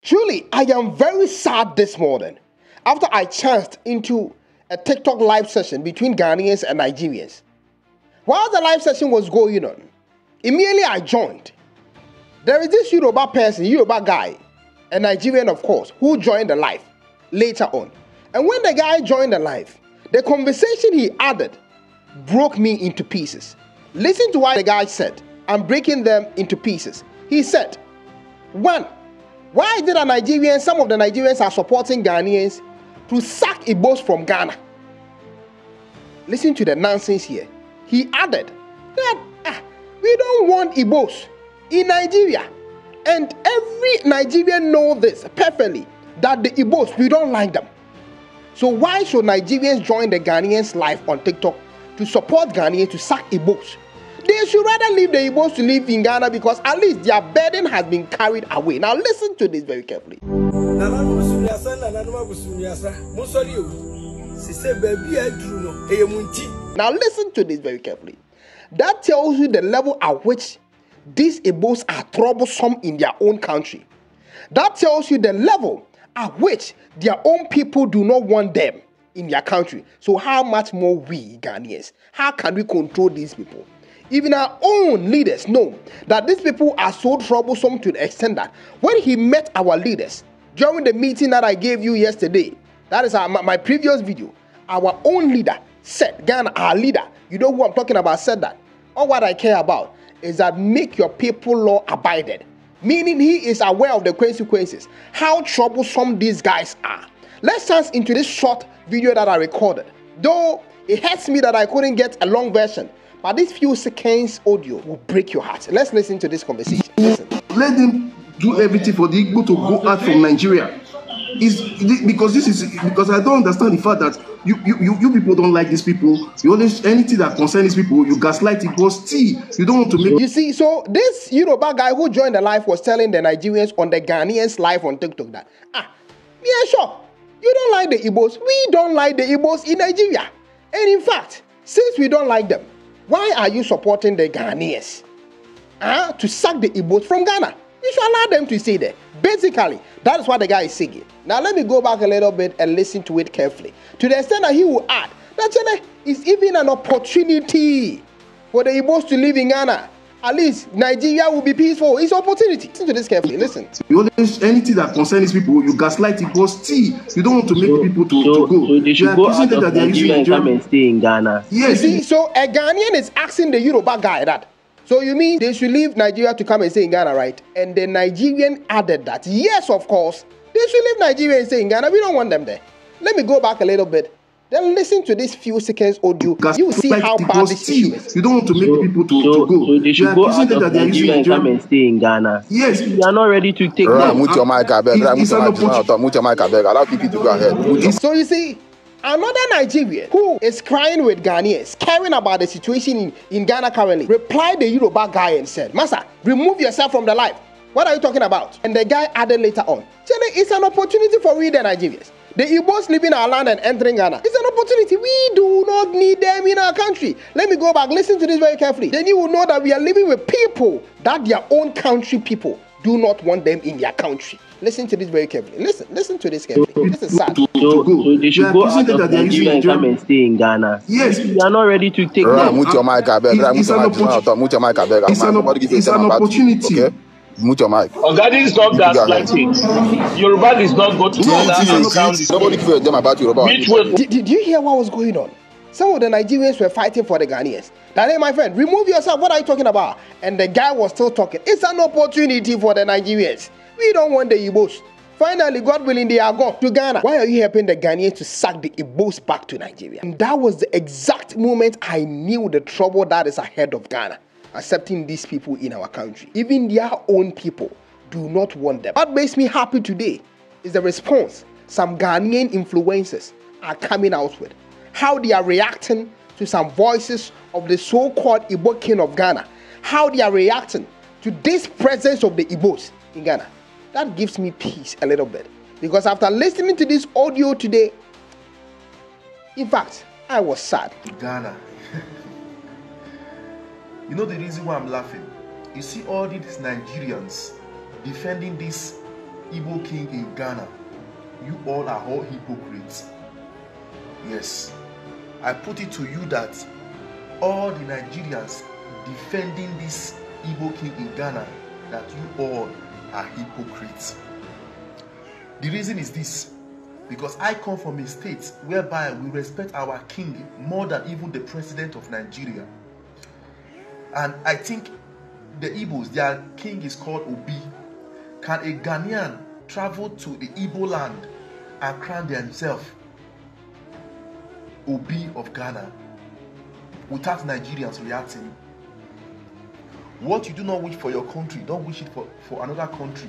Truly, I am very sad this morning after I chanced into a TikTok live session between Ghanaians and Nigerians. While the live session was going on, immediately I joined. There is this Yoruba person, Yoruba guy, a Nigerian of course, who joined the live later on. And when the guy joined the live, the conversation he added broke me into pieces. Listen to what the guy said. I'm breaking them into pieces. He said, 1. Why did some of the Nigerians are supporting Ghanaians to sack Igbos from Ghana? Listen to the nonsense here. He added that we don't want Igbos in Nigeria. And every Nigerian knows this perfectly, that the Igbos, we don't like them. So why should Nigerians join the Ghanaians live on TikTok to support Ghanaians to sack Igbos? They should rather leave the Igbos to live in Ghana because at least their burden has been carried away. Now listen to this very carefully. Now listen to this very carefully. That tells you the level at which these Igbos are troublesome in their own country. That tells you the level at which their own people do not want them in their country. So how much more we Ghanaians? How can we control these people? Even our own leaders know that these people are so troublesome to the extent that when he met our leaders during the meeting that I gave you yesterday, that is my previous video, our own leader said, Ghana, our leader, you know who I'm talking about, said that all what I care about is that make your people law abided. Meaning he is aware of the consequences, how troublesome these guys are. Let's chance into this short video that I recorded. Though it hurts me that I couldn't get a long version, but this few seconds audio will break your heart. Let's listen to this conversation. Listen. Let them do everything for the Igbo to go out from Nigeria. Because I don't understand the fact that you people don't like these people. You always anything that concerns these people, you gaslight it. But still, you don't want to make. You see, so this Yoruba guy who joined the live was telling the Nigerians on the Ghanaians live on TikTok that yeah, sure, you don't like the Igbos. We don't like the Igbos in Nigeria. And in fact, since we don't like them, why are you supporting the Ghanaians? To sack the Igbos from Ghana? You should allow them to stay there. Basically, that is what the guy is saying. Now, let me go back a little bit and listen to it carefully. To the extent that he will add that it's even an opportunity for the Igbos to live in Ghana. At least Nigeria will be peaceful. It's an opportunity. Listen to this carefully. Listen. You always anything that concerns these people, you gaslight it. But still, you don't want to make people to go. So they should go out of Nigeria and come and stay in Ghana. Yes. You see, so a Ghanaian is asking the Yoruba guy that. So you mean they should leave Nigeria to come and stay in Ghana, right? And the Nigerian added that, yes, of course, they should leave Nigeria and stay in Ghana. We don't want them there. Let me go back a little bit. Then listen to this few seconds audio. You will see how bad this issue is. You don't want to make people to go. So they should go out of Nigeria and come and stay in Ghana. Yes. You are not ready to take them. Mute your mic, I beg. Allow people to go ahead. So you see, another Nigerian who is crying with Ghanaians, caring about the situation in Ghana currently, replied the Yoruba guy and said, Masa, remove yourself from the live. What are you talking about? And the guy added later on, it's an opportunity for we the Nigerians. The Igbos living our land and entering Ghana. It's an opportunity. We do not need them in our country. Let me go back. Listen to this very carefully. Then you will know that we are living with people that their own country people do not want them in their country. Listen to this very carefully. Listen to this carefully. This is sad. So they should go out of Nigeria and come and stay in Ghana. Yes. You are not ready to take them. Mute your mic, I beg. It's an opportunity. Okay? Mute your mic. That is not gaslighting. Yoruba is not go to Ghana. Nobody fear them about Yoruba. Did you hear what was going on? Some of the Nigerians were fighting for the Ghanaians. That, hey, my friend, remove yourself. What are you talking about? And the guy was still talking. It's an opportunity for the Nigerians. We don't want the Igbos. Finally, God willing, they are gone to Ghana. Why are you helping the Ghanaians to sack the Igbos back to Nigeria? And that was the exact moment I knew the trouble that is ahead of Ghana. Accepting these people in our country. Even their own people do not want them. What makes me happy today is the response some Ghanaian influencers are coming out with. How they are reacting to some voices of the so-called Igbo king of Ghana. How they are reacting to this presence of the Igbos in Ghana. That gives me peace a little bit. Because after listening to this audio today, in fact, I was sad. Ghana. You know the reason why I'm laughing? You see all these Nigerians defending this Igbo king in Ghana, you all are all hypocrites. Yes, I put it to you that all the Nigerians defending this Igbo king in Ghana, that you all are hypocrites. The reason is this, because I come from a state whereby we respect our king more than even the president of Nigeria. And I think the Igbos, their king is called Obi. Can a Ghanaian travel to the Igbo land and crown themselves Obi of Ghana without Nigerians reacting? What you do not wish for your country, don't wish it for another country.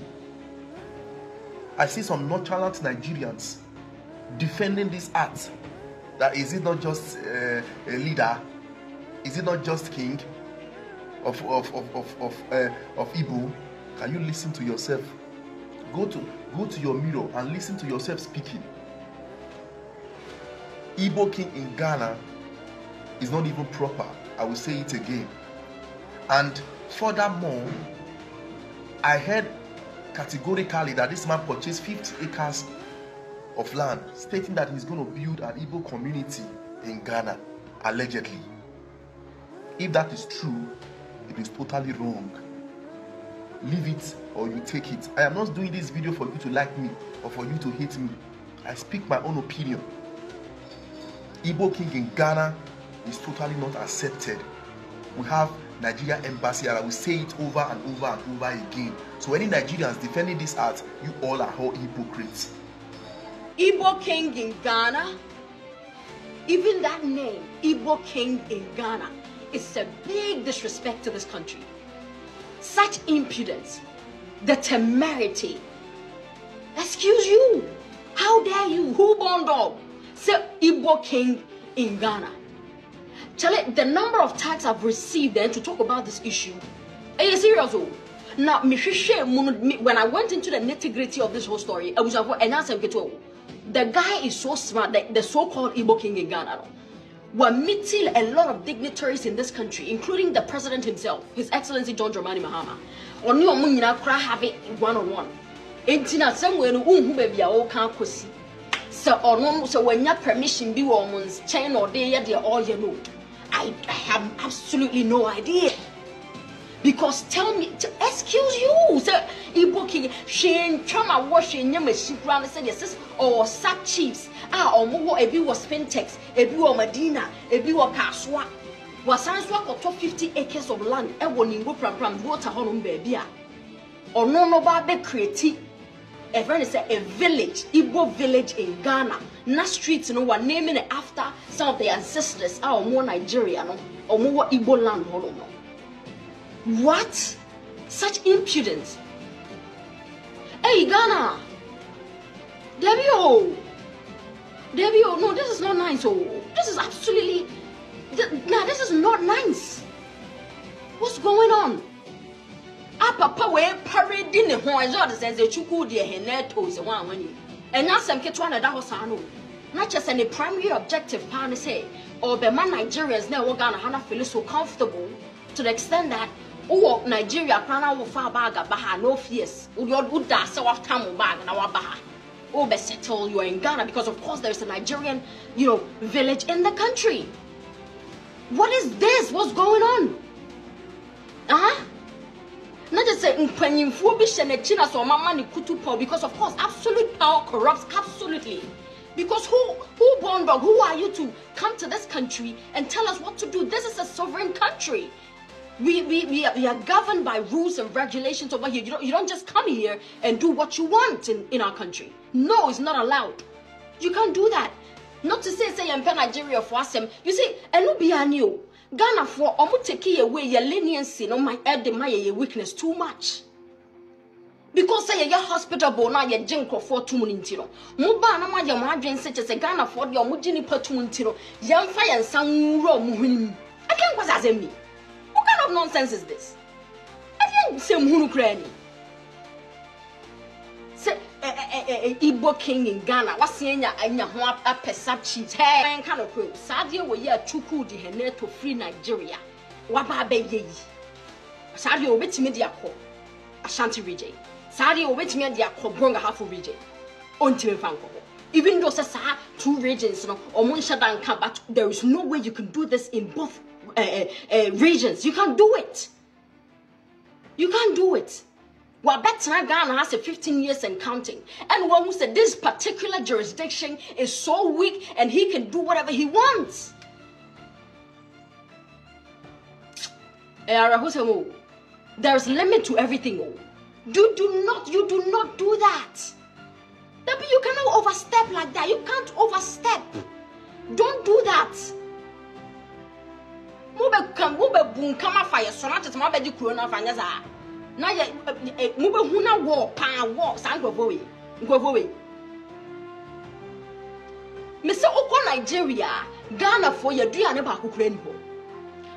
I see some nonchalant Nigerians defending this act. That is it not just a leader? Is it not just king of Igbo? Can you listen to yourself? Go to your mirror and listen to yourself speaking. Igbo king in Ghana is not even proper. I will say it again. And furthermore, I heard categorically that this man purchased 50 acres of land, stating that he's going to build an Igbo community in Ghana, allegedly. If that is true, it is totally wrong. Leave it or you take it. I am not doing this video for you to like me or for you to hate me. I speak my own opinion. Igbo king in Ghana is totally not accepted. We have Nigeria embassy, and I will say it over and over and over again. So any Nigerians defending this art, you all are all hypocrites. Igbo king in Ghana, even that name, Igbo king in Ghana, is a big disrespect to this country. Such impudence, the temerity. Excuse you, how dare you, who born dog, say Igbo king in Ghana? Charlie, the number of tags I've received then to talk about this issue, are you serious? Now, when I went into the nitty-gritty of this whole story, I was the guy is so smart, the so-called Igbo king in Ghana. We're meeting a lot of dignitaries in this country, including the president himself, His Excellency John Dramani Mahama. Or no one have it one-on-one. Intina somewhere who baby all can't see. So or no, so when your permission be woman's chain or day, they're all you know. I have absolutely no idea. Because tell me, excuse you, sir, Igbo king, Shane, Chama washing your machine ground, said yes, or sub chiefs, or more, a bit was Pentex, a bit of Medina, a bit of Kaswa, was Sanswa got 50 acres of land, and one in Wopram, water home baby. Or no, baby creative. A friend is a village, Igbo village in Ghana. Na streets, no one naming it after some of the ancestors, or more Nigerian, or more Igbo land, no. What? Such impudence. Hey, Ghana. Debbie, no, this is not nice. Oh, this is absolutely. Nah, this is not nice. What's going on? Papa, we're parading the horns of the sense that you could hear toes and one when and now some get one of that was not just any primary objective, partner say, or the man Nigerians now we're gonna feel so comfortable to the extent that. Oh, Nigeria, Prana will far bag a baha, no fears. Would da so of time bag and our baha. Oh, be settle you are in Ghana because, of course, there is a Nigerian, village in the country. What is this? What's going on? Not just saying, when you foolish and a china so money kutu because, of course, absolute power corrupts absolutely. Because who born dog? Who are you to come to this country and tell us what to do? This is a sovereign country. We are governed by rules and regulations over here. You don't just come here and do what you want in our country. No, it's not allowed. You can't do that. Not to say I'm Nigeria for us. You see, and no be new Ghana for take away your leniency, no my your weakness too much. Because say your hospitable now your jinko for 2 minutes. Muba na ma your margin such as a Ghana for your mujini per 2 minutes. Young fire and some raw muhim. I can't was as me. What kind of nonsense is this? I didn't say Munu Granny. Say Igbo king in Ghana. What's saying a pesap chief? Hey, kind of quote. Sadia we ya chuku di hene to free Nigeria. Waba be ye. Sadia obeti media ko. Ashanti region. Sadi wait me and the Akobronga half region. Until Fanko. Even though say 2 regions, or Munshadan come, but there is no way you can do this in both regions. You can't do it. You can't do it. Well, Ghana has 15 years and counting. And one who said this particular jurisdiction is so weak and he can do whatever he wants. There's limit to everything. You do not do that. You cannot overstep like that. You can't overstep. Don't do that. Na ye mube huna war sangwe me se okọ Nigeria Ghana for ye duane ba kokura ni ho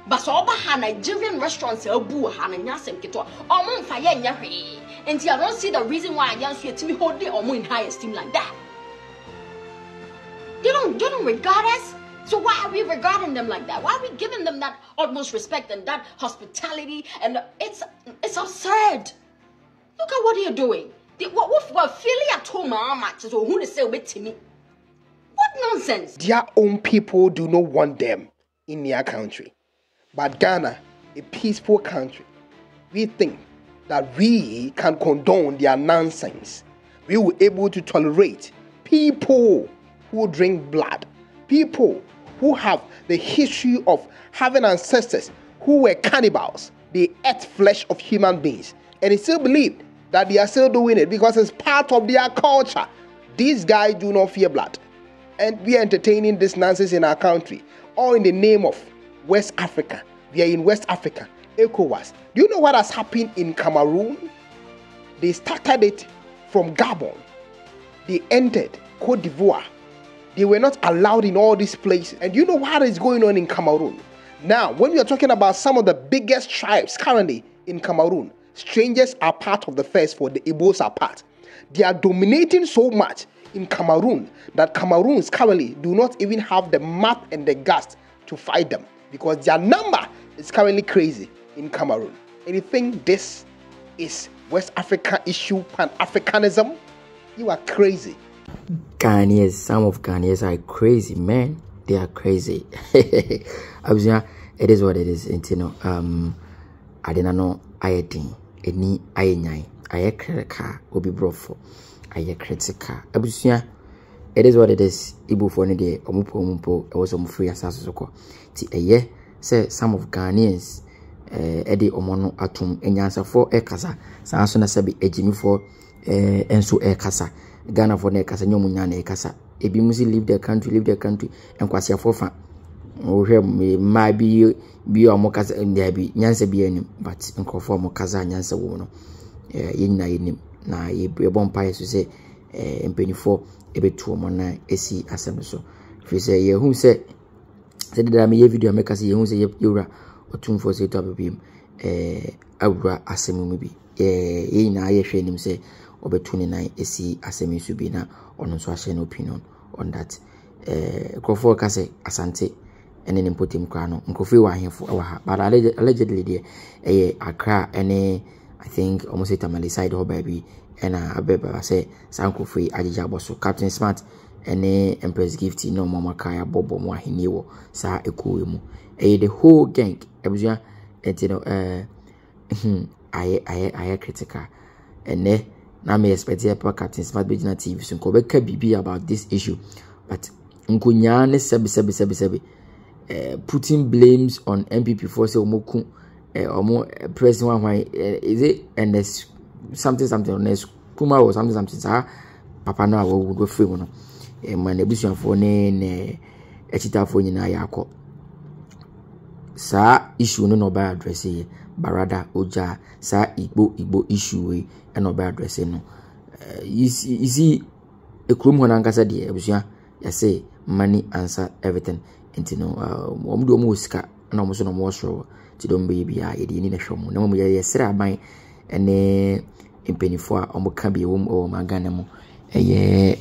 but so oba ha Nigerian restaurants abu ha na nyasem keto omo mfa ye nya hwe enti I don't see the reason why Ayansu etimi hold the omo in high esteem like that. You don't regard us. So why are we regarding them like that? Why are we giving them that utmost respect and that hospitality? And it's absurd. Look at what you're doing. What feeling at home matches or who to say with to me? What nonsense? Their own people do not want them in their country. But Ghana, a peaceful country, we think that we can condone their nonsense. We will be able to tolerate people who drink blood, people who have the history of having ancestors who were cannibals. They ate flesh of human beings. And they still believe that they are still doing it because it's part of their culture. These guys do not fear blood. And we are entertaining this nonsense in our country, all in the name of West Africa. We are in West Africa, ECOWAS. Do you know what has happened in Cameroon? They started it from Gabon. They entered Cote d'Ivoire. They were not allowed in all these places. And you know what is going on in Cameroon? Now, when we are talking about some of the biggest tribes currently in Cameroon, strangers are part of the first four, the Igbos are part. They are dominating so much in Cameroon that Cameroons currently do not even have the map and the guts to fight them because their number is currently crazy in Cameroon. And you think this is West Africa issue, Pan-Africanism? You are crazy. Ghanaians, some of Ghanaians are crazy, man. They are crazy. It is what it is. You know, I didn't know I think any I critical obi brofo. I critical. It is what it is. Ibu for any day. Omupo. I was free as soko. Ti eye say some of Ghanaians edi omono atum enyansa for ekasa. Sanso na sabi ejimi for enso ekasa. Ghana for nekasa nyomu nyane ekasa. Ebi musi leave the country and kwasi afofa. Ohwe ma bi omokasa ndiabi nyansa bi anim but nkofo omokaza nyansa wo no yenna yenim na yebon pa yeso se empenifo ebetu omo na esi asem so fi se yehu se deda me ye video make se yehu se yewura otumfo se to abibim awura asem mu bi yina ayehwe nim se obetu ni nan esi asem su bi na ono so ahye no opinion on that nkofo ka se asante and then impotim krano nkofi wa ahemfo wa ha but allegedly there Accra and I think almost it Tamale side ho baby and abeba say sankofi agija boso Captain Smart and Empress Gift no mama kaya bobo mo ahiniwo sa ekuwe mu the whole gang ebusua you know I critical and na me expect Captain Smart be na TV so ko be ka bibi about this issue but nkunya ne sebi putting blames on MPP for say omoku pressing one why is it and there's something on this kuma or something sa papa na wo go free no man ebusuafo ne echitafo nyina yakọ sa issue no ba address here barada oja sa igbo issue we no ba address no you see ekrum ho na nkasa de ebusua ya say money answer everything. You know, omudo mu sika na omuso no mo so ti do mbe bia ye de ni na hwemo na mo ye sra ban ene impenifo a omuka bi wo o magana mu eye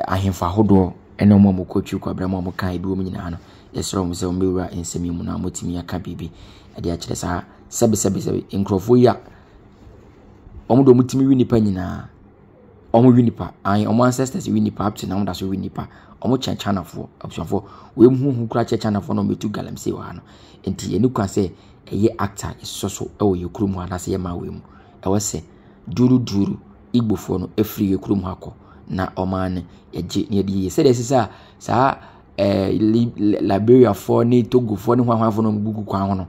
ahemfa hodo ene mo mo kochu kwa bra mo mo kan bi wo nyina no ye sra mo se mo bewura ensemi mu na motimi aka bibi ade a kire sa sebe nkrofo ya omo do mutimi wi nipa nyina omo wi nipa an omo ancestors wi nipa up to now that so wi nipa omo China fo abusuafo we hu kura China fo no metu galamsey wa no enti eni kwa se eye actor isoso e wo yekurum ha na se ye ma we mu e wo se duru Igbo fo no efri yekurum ha ko na omane yeje ne ye se de sisa sa Liberia fo ni Togo fo ni hwanhwan fo no gugu kwa ho no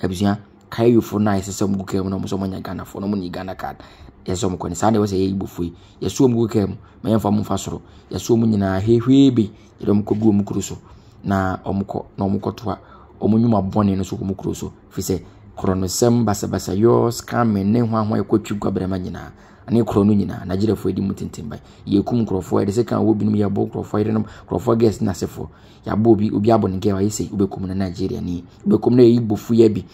abusua kayo fo na sisa mgugu kem no so monya Ghana fo no mo ni Ghana card yeso mo ko ni sa ne wo se ye Igbo fo yeso mgugu kem me yemfa mo fa soro yeso mo nyina hehwebe yedom ko gu omukuru so na omukọ na omukọ toa omunyuma bone no so ko mukuru so fi se krono sem basa yo scam ne hwanhwan ekotwi gwabrema nyina ani krono nyina Nigeria fo edi mutintimba yekum krofo ede se kan wo binum ya bo krofo ede no krofo guest na sefo ya bo obi abo ne gewa yese ubekum na Nigeria ni ubekum na Igbo fu ya bi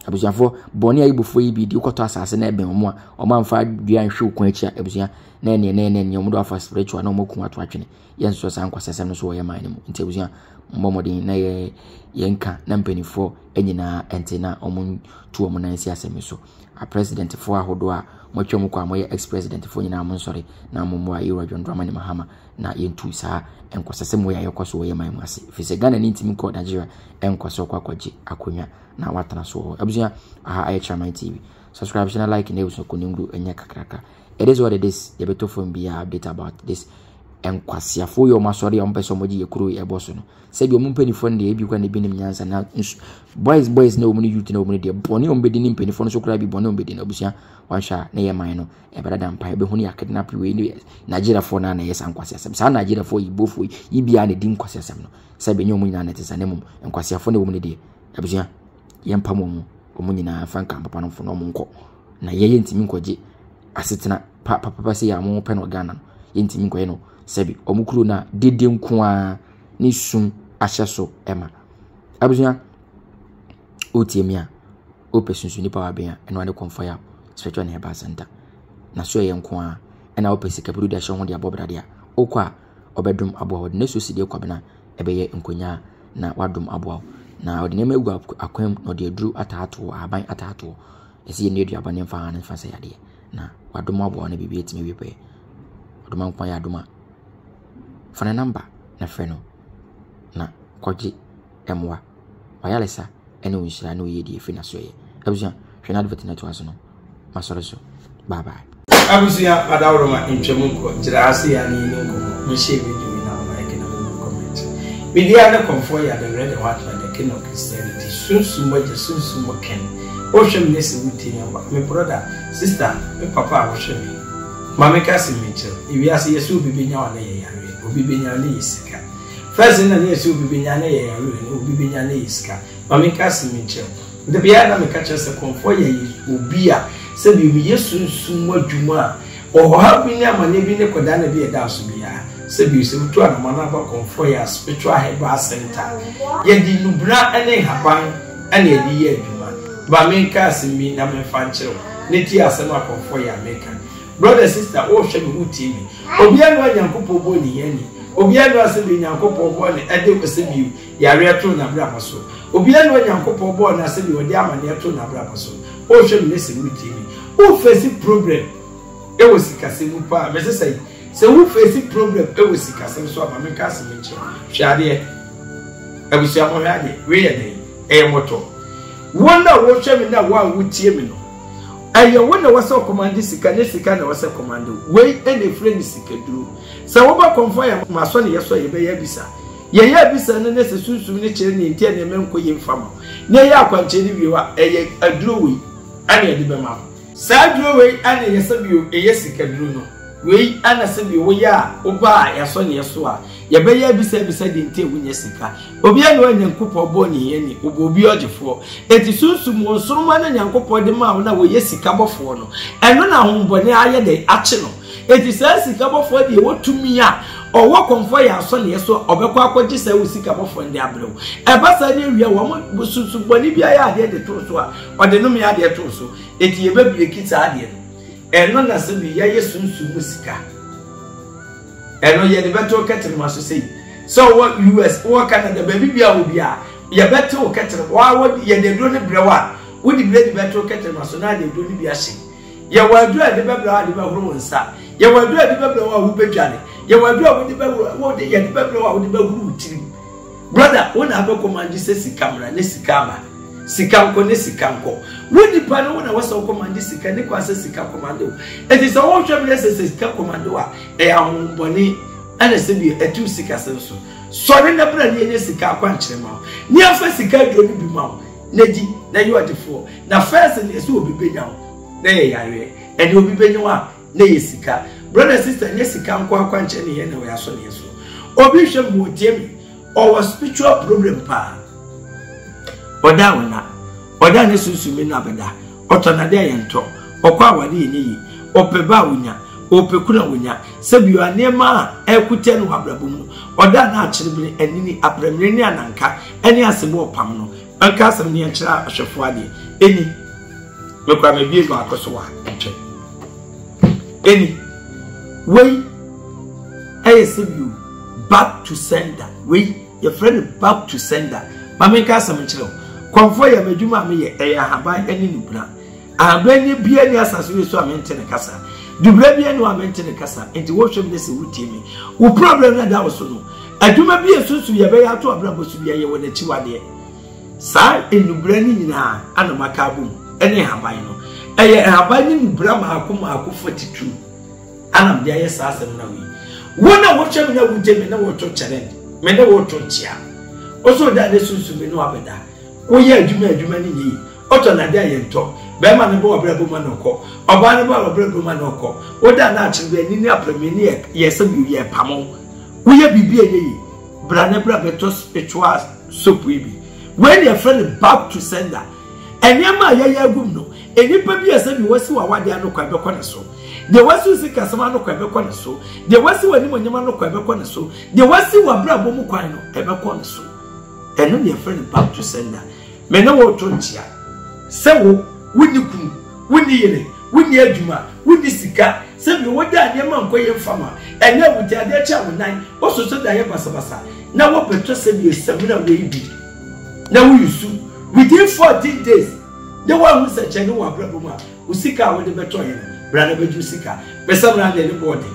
abusuafo bone Igbo fu yi bi di ukoto asase na ebe omo amfa dua nhwe okun achi abusua na ne omo do afa spiritual na omo kun ato atwene yenso san kwasesem no so wo ye man mu nti abusua mmomodin na yenka na mpanifo enyina entena omo tu omo na nsi asemi so a president fo ahodo a mochom kwa moye ex president fo nyina mo nsori na momo a Yoro John Dramani Mahama na yentu saa enkwasesem wo ya yekoso wo ye man mu ase fi se Ghana ni ntimi ko Nigeria enkwaso kwa kwaji akonya na watana so abusua aha Chairman TV subscribe channel like na uso kuningru enya kakraka. It is what it is. You better phone be update about this. And kwasia for your masori on person moji yekuru e boso no. Said your mumpeni phone de ebi kwa ne binim nyansa na boys no muni youth no muni de boni on bedi ni mpeni phone so kura bi boni on bedi na busia wansha na ye man no e brada mpa e be huni akidnap we ni Nigeria for na yes kwasia sem sa Nigeria for Igbo for ibia ne din kwasia sem no sabe nyo munyina na tesa nemum kwasia for ne wo muni de abusia yempa mo omunyina fanka papa no fo no monko na ye ntimi nkoje asetena papa se ya mo pe no Ghana no ye ntimi nkoye no sebi omukuru na dede nko a ni sum ahyeso ema abusia otiemia opesunsu ni power bia eno ane konfo ya spiritual na eba center na so ye nko a ena opesi kaburu da hye ho de abobrade a okwa obedum abo na so si de kwabena ebeye nkonya na wadum abo na odinema egu akwam no de aduru atato aban atato esi ye ne aduaba ne mfa ne fa yade na wadom abo na bibi etime wipe odoma nkwa ya adoma fana number na freno na kwaji emwa wayalesa ene unshira na oyedi efi na soye abusia hwena advert na to aso no masoro so bye bye abusia adawroma ntwemunko jirase ya ni nko mhye video na ma ekena mo comment media na comfort ya the red what the king of Christianity sunsumo ken ocean nesi wuti yamba me brother sister me papa ocean mama kasi meche iwi ase yesu bibenya wana ye yare obibenya na yisika first na yesu bibenya na ye yare obibenya na yisika mama kasi meche the bia na me catch us comfort ya obia se bi yesu sunsumo adwuma o ha bi ne amane bi ne koda na bi eda so bia se bi se wutu anamana ba comfort ya spiritual herbal center ye di nubra ene haban ene di ye adwuma ba me kasi mi na me fanchero ne ti asema comfort ya meka brother sister o hwe me TV obi anu anyankopo bo ni yani obi anu asebi nyankopo bo ne ede osebi yare to na bra maso obi anu anyankopo bo na asebi odi amane to na bra maso o hwe me se TV o face problem e wo sikase mu pa me se wo face problem e wo sikase so ama me kase me che hwade abusia mo hwade we ye dey e moto wona wo hwe me na wa wutie me no aye wona wasa command sika ne sika na wasa command we ene friend sika duru sa wo ba konfo ya maso ne yeso ye be ya bisa ye ya bisa ne ne sesusum ne kire ne ntia ne menko ye mfam ne ya akwanche ne biwa eye aduro we ane de be ma sa aduro we ane ye sabio eye sika duru no we ana sabio wo ya oba ya so ne yeso a ye be ya bisa de ntia wunya sika obi ane wa nyankopo bo ne ye ni obi ogefo eti sunsum wo soroma na nyankopo de ma na wo ye sika bofo no eno na hombone aye de ache no eti sa sika bofo de wo tumi a owo konfo ya so ne yeso obekọ akọji sa wo sika bofo de abrew e basa ne wi wo mo sunsum boni bia ya de to so a ode no me ya de to so eti ye bebire kita ade eno na se bi ya ye sunsum sika eno ye de beto ketere maso sei so what US or Canada baby bia wo bia ye beto ketere wa wo ye de do ne brewa wo di bre di beto ketere maso na de do ni bia hye ya wadu ade bebra ade behuru nsa ya wadu ade bebra wa wo bedwane ya wadu a wo de behuru wo de ya de bebra wa wo de behuru tiri brother wona abe command se sika mra ne sika ma sika nko ne sika nko wo dipa no wona wasa command sika ne kwa se sika command o it is all trouble se sika command a e ahomboni ana se bi etu sika se so sori na bra ne sika kwa nkyere ma ni afa sika do ni bi ma na di na you are for na first ne se obi benya na ye yare ene obi benya wa na ye sika brother sister ne sika nko akwa nkyere ne ye na we aso ne so obi hwe mu otie or spiritual problem pa oda wona oda ne susumi na beda otonade yento okwa awade yenyi opeba wonya opekuna wonya sebi anema ekute no abrabomu oda na akyerebe anini apremre ni ananka eni asebo opam no anka asem ne kyera ahwefo ade eni mekwa mebie go akoso wa ntwe eni wey sebi back to sender we your friend back to sender mama ka asem kyerɛ konfo ya meduma me ye eya haban eni nubra aban ni bia ni asase we so amente ne kasa dubra bia ni amente ne kasa enti wo hwem ne se wutie me wo problem na da wo so no aduma bia susu ye be ya to abrabo su bia ye wo na chiwade sa enubra ni nyina ana makabum eni haban no eye haban ni nubra ma akoma 42 ana bia ye sa asem na we wona wo hwem na wutie me na wo to challenge me na wo to ntia oso da de susu me no abeda oye adwuma ni yi oto na dia yento be ma ne bo obrabo ma no ko oba ne bo obrabo ma no ko oda na achebe ni apremeni ye se bi ye pamo oye bibie ye bra ne bra beto spiritual soap bi when your friend back to sender enyama ye agum no enipa bi ese bi wasi wa wade ano kwa be ne so de wasi sika sama no kwa be ne so de wasi wani monyama no kwa be ne so de wasi wa brabo mu kwan no e be ne so eno your friend back to sender me na wo tontia se wo wuni kun wuni yele wuni adwuma wuni sika se bi wo da ne man koye mfama ene wuti ade cha wonan wo so da ye basabasa na wo petro se bi esamuna we bi na wo yusu within 14 days the one who said chenu wa brabo ma usika wo de beto ye bra na beju sika be samuna de ne body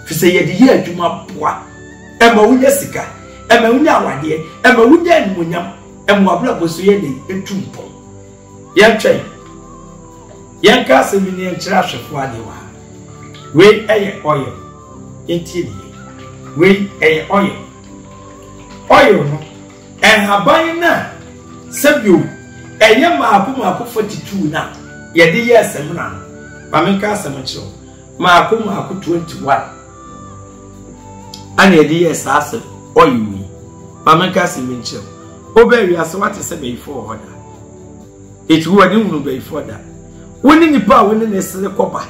fi se ye de ye adwuma boa e ma wunya sika e ma wunya awade e ma wunya enmunyam emwabla boso ye ne etumpo ye twen ye ka se mi ne nkyira hwefo ade wa we eye oil enti we eye oil no haban na sebio eye maako 42 na ye de ye asem na ba me ka asem kyiro maako 21 ana ye de ye sase oil wi ba me ka asem kyiro oberi ase wate se before hoda it wodi unu before that woni nipa woni ne sele koba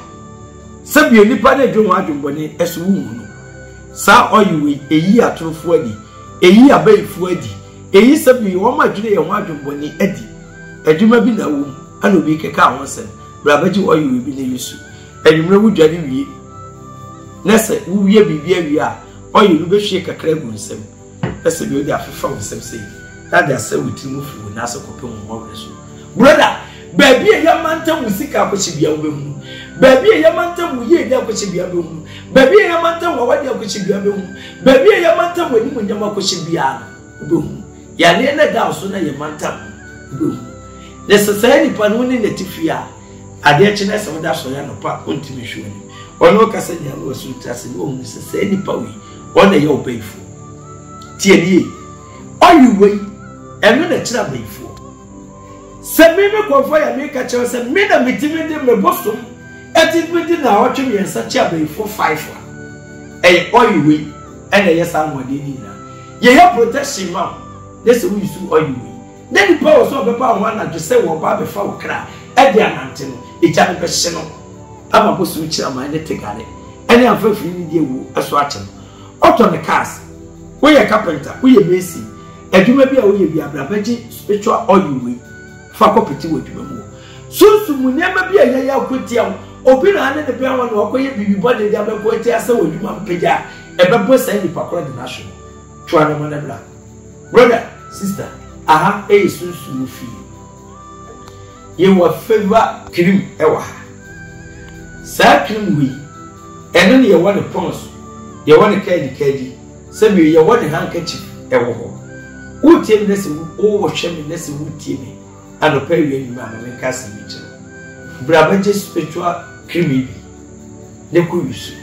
se bi nipa na dwon adwonbone eso wunu sa oyiwe eyi atorofo adi eyi abaifo adi eyi se bi wo ma dwene ye ho adwonbone adi adwuma bi na wo ana obi keka ho se brabaji oyiwe bi na yesu adwumre wudwade wie na se wuwie bibia wie a oyiwe be hwe kakra gu nsem ese bi odi afefa wo nsem sei that they say with you move na so kopem mo so brother baby e yamanta musika akochibia wo behu baby e yamanta mu ye dia akochibia behu baby e yamanta wo wadi akochibia behu baby e yamanta wo ni munyama akochibia behu ya ne na da so na yamanta behu ne society panu ni netifia ade chine se woda so ya no pa kontimi hwoni ono kasa nya no so tase wo mu se ni pa wi ona ye obeifu tie ni oyiwe eno na kira befo se me konfo ya me ka kira se me na mitimi de me bosom etibidi na otwe yensa kira befo 5 oyiwe ena yesa amode ni na ye ya protection ma this we use oyiwe then the power so be pa one na just say wo ba be fa okra e dia nante no e ja be hye no ama bosom kira ma ne tegare ene afafi ni die wu aso ache no auto ne cars we ye carpenter we ye mason adwuma bi a wo ye bi abrabaji spiritual oyiwe fa kopeti wo adwuma mu sunsu mu nyama bi a ye ya kotia obi na ane ne bia won okoye bibi body dia be ko tia se wo adwuma mpega e be bo sai ni pakora de national twa na mana bla brother sister aha sunsu mu fi ye wo favor cream e wa Sa cream we. And then you want a pons. You want a candy. Some you want a handkerchief. Who tell me this? Oh, shame this would tell me. And the pay you, mamma, and Castle Mitchell. Brabante spiritual creamy. The cruise.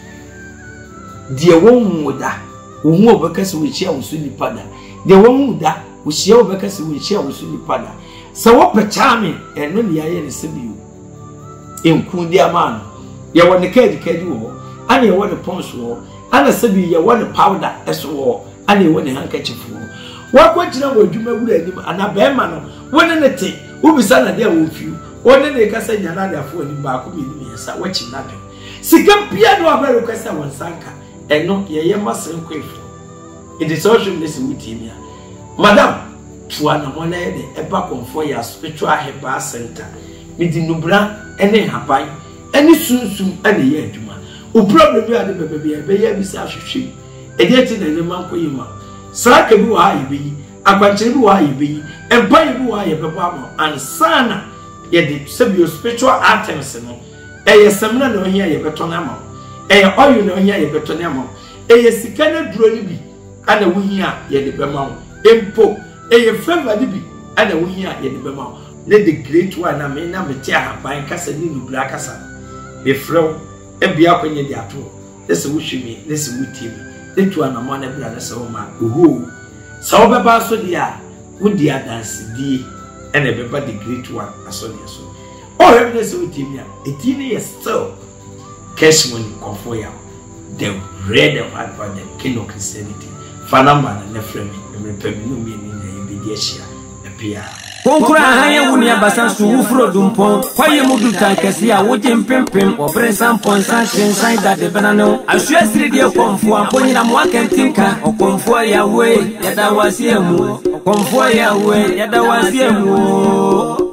Dear woman would die. Who because we share with Sunny Pada. The woman would die. We share because we share with Sunny Pada. So what per charming and no the iron is you. In Kundia man, you want the candy war, and you want a ponce war, and a sabi you want a powder as war, and you want a handkerchief war. What you know what you may would and a bear man, one in a tea, who be son there with you, one in a casa and another for the back of me, watching nothing. Sikam piano America one sanka, and no ye must inquire. It is also listen with him. Madam. Tuana one a back on for your spiritual hebar center. Midi nubra, any habai, any soon, any year, Juma. Who probably are the baby, a baby, beside she. A yet in the man for you. Sakabu, I be, a quantibu, I be, and Payabu, I be, and Sana, yet the sub spiritual items. A seminar no here, a betonamo. A oil no here, a betonamo. A sicana dronibi, and a winia, yet the bemon, impo. A friend by the be, and a winner in the Bema. Let the great one, I may not be tear by Cassadino Blackasa. A frown, and be up in the ato. This wish me, this with him. The two and a man of brother so man, who so basso dear, would dear dance, dear, and everybody great one, as so. Oh, this with him, a teenage still. Cash money, comfort, the red and white by the king of Christianity. Fanama and the friend, and repay no meaning. Konkura hanya wuni abasan su ufro dumpon kwaye mudu tankesi a wojem pempem obresa ponsan shensan da de benano asua siri de konfo amponi na mo akentinka okonfo ya we ya da wasi emu okonfo ya we ya da wasi emu.